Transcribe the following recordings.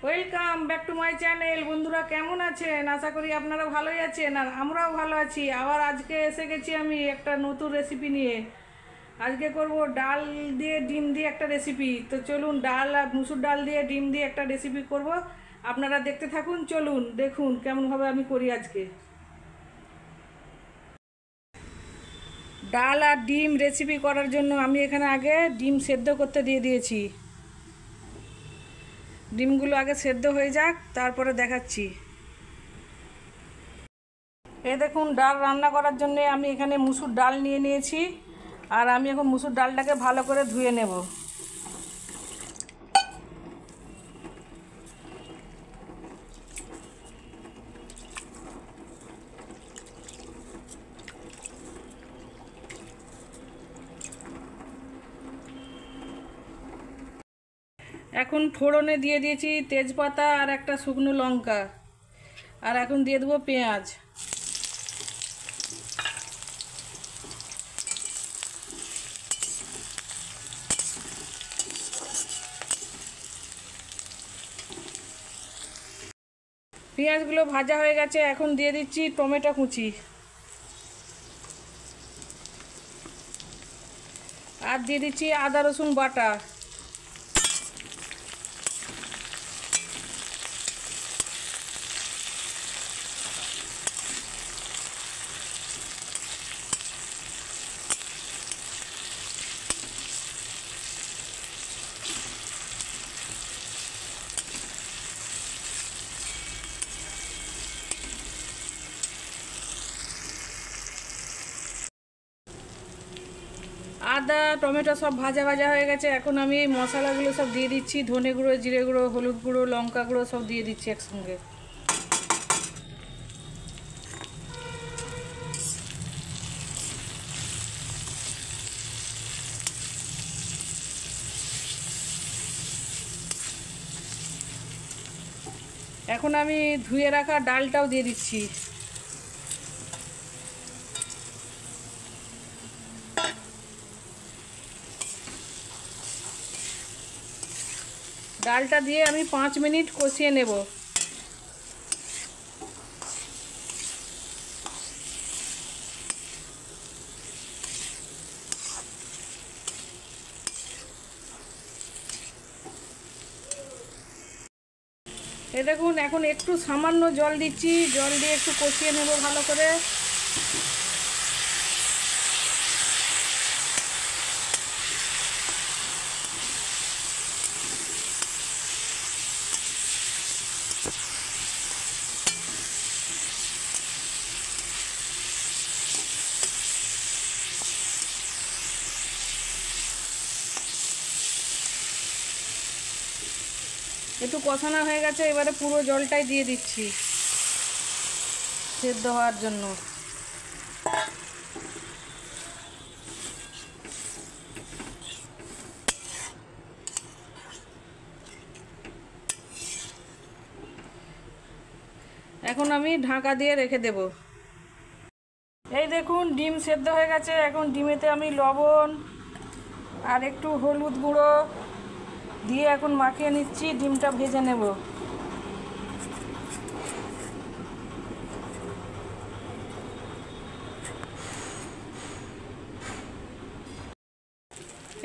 Welcome back to my channel. বন্ধুরা কেমন আছেন? আশা করি আপনারা ভালোই আছেন, আর আমরাও ভালো আছি। আবার আজকে এসে গেছি আমি একটা নতুন রেসিপি নিয়ে। আজকে করব ডাল দিয়ে ডিম দিয়ে একটা রেসিপি। তো চলুন, ডাল আর মুসুর ডাল দিয়ে ডিম দিয়ে একটা রেসিপি করব। আপনারা দেখতে থাকুন, চলুন দেখুন কেমনভাবে আমি করি আজকে। ডাল আর ডিম রেসিপি করার জন্য আমি এখানে আগে ডিম সেদ্ধ করতে দিয়ে দিয়েছি। ডিমগুলো আগে সেদ্ধ হয়ে যাক, তারপরে দেখাচ্ছি। এই দেখুন, ডাল রান্না করার জন্য আমি এখানে মুসুর ডাল নিয়ে নিয়েছি, আর আমি এখন মুসুর ডালটাকে ভালো করে ধুয়ে নেব। এখন ফোড়নে দিয়ে দিয়েছি তেজপাতা আর একটা শুকনো লঙ্কা, আর এখন দিয়ে দেবো পেঁয়াজ। পেঁয়াজগুলো ভাজা হয়ে গেছে, এখন দিয়ে দিচ্ছি টমেটো কুচি, আর দিয়ে দিচ্ছি আদা রসুন বাটা। আদা টমেটো সব ভাজা ভাজা হয়ে গেছে, এখন আমি এই মশলাগুলো সব দিয়ে দিচ্ছি। ধনে গুঁড়ো, জিরে গুঁড়ো, হলুদ গুঁড়ো, লঙ্কা গুঁড়ো সব দিয়ে দিচ্ছি একসঙ্গে। এখন আমি ধুয়ে রাখা ডালটাও দিয়ে দিচ্ছি। ডালটা দিয়ে আমি 5 মিনিট কষিয়ে নেব। এই দেখুন, এখন একটু সামান্য জল দিচ্ছি, জল দিয়ে একটু কষিয়ে নেব ভালো করে। একটু কষানো হয়ে গেছে, এবারে পুরো জলটাই দিয়ে দিচ্ছি সেদ্ধ হওয়ার জন্য। এখন আমি ঢাকা দিয়ে রেখে দেব। এই দেখুন, ডিম সেদ্ধ হয়ে গেছে। এখন ডিমেতে আমি লবণ আর একটু হলুদ গুঁড়ো দিয়ে এখন মাখিয়ে নিচ্ছি, ডিমটা ভেজে নেব।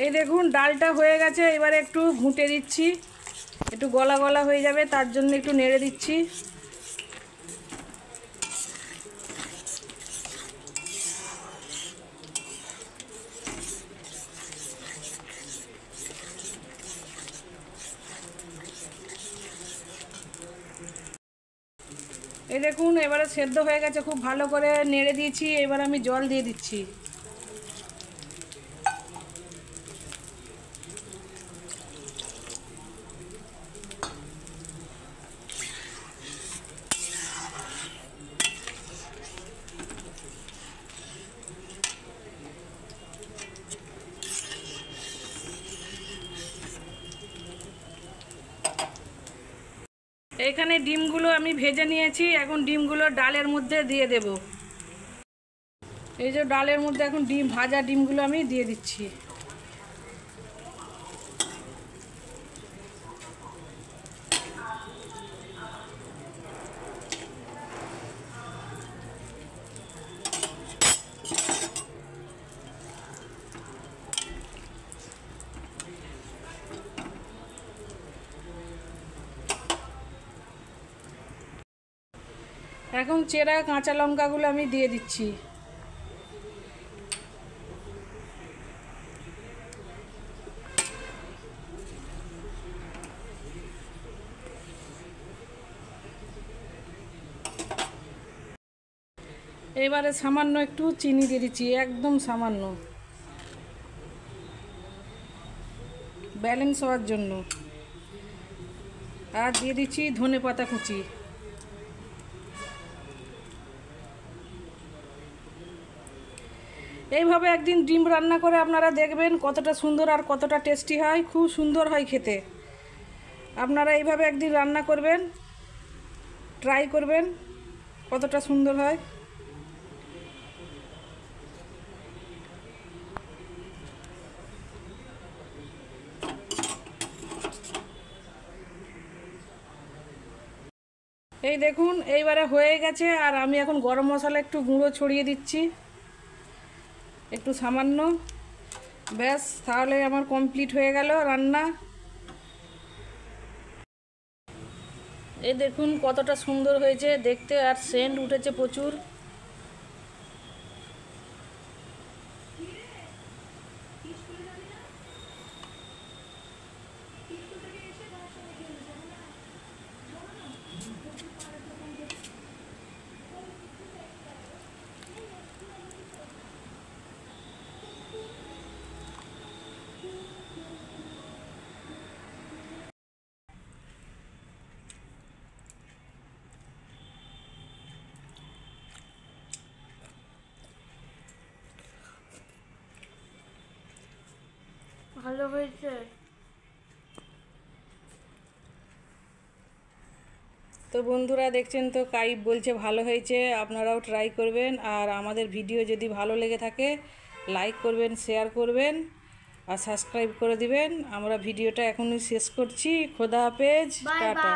এই দেখুন, ডালটা হয়ে গেছে, এবারে একটু ঘুঁটে দিচ্ছি, একটু গলা গলা হয়ে যাবে, তার জন্য একটু নেড়ে দিচ্ছি। এই দেখুন, এবারে সেদ্ধ হয়ে গেছে, খুব ভালো করে নেড়ে দিয়েছি। এবার আমি জল দিয়ে দিচ্ছি। এখানে ডিমগুলো আমি ভেজে নিয়েছি, এখন ডিমগুলো ডালের মধ্যে দিয়ে দেব। এই যে ডালের মধ্যে এখন ভাজা ডিমগুলো আমি দিয়ে দিচ্ছি। এখন চেরা কাঁচা লঙ্কাগুলো আমি দিয়ে দিচ্ছি। এবারে সামান্য একটু চিনি দিয়ে দিচ্ছি, একদম সামান্য, ব্যালেন্স হওয়ার জন্য। আর দিয়ে দিচ্ছি ধনেপাতা কুচি। এইভাবে একদিন ডিম রান্না করে আপনারা দেখবেন কতটা সুন্দর আর কতটা টেস্টি হয়, খুব সুন্দর হয় খেতে। আপনারা এইভাবে একদিন রান্না করবেন, ট্রাই করবেন কতটা সুন্দর হয়। এই দেখুন এইবারে হয়ে গেছে। আর আমি এখন গরম মশলা একটু গুঁড়ো ছড়িয়ে দিচ্ছি, একটু সামান্য, ব্যাস তাহলে আমার কমপ্লিট হয়ে গেল রান্না। এই দেখুন কতটা সুন্দর হয়েছে দেখতে, আর সেন্ট উঠেছে প্রচুর। ভালো হয়েছে। তো বন্ধুরা দেখছেন তো, কাইব বলছে ভালো হয়েছে, আপনারাও ট্রাই করবেন। আর আমাদের ভিডিও যদি ভালো লেগে থাকে লাইক করবেন, শেয়ার করবেন আর সাবস্ক্রাইব করে দিবেন। আমরা ভিডিওটা এখনই শেষ করছি। খোদা হাফেজ, টাটা।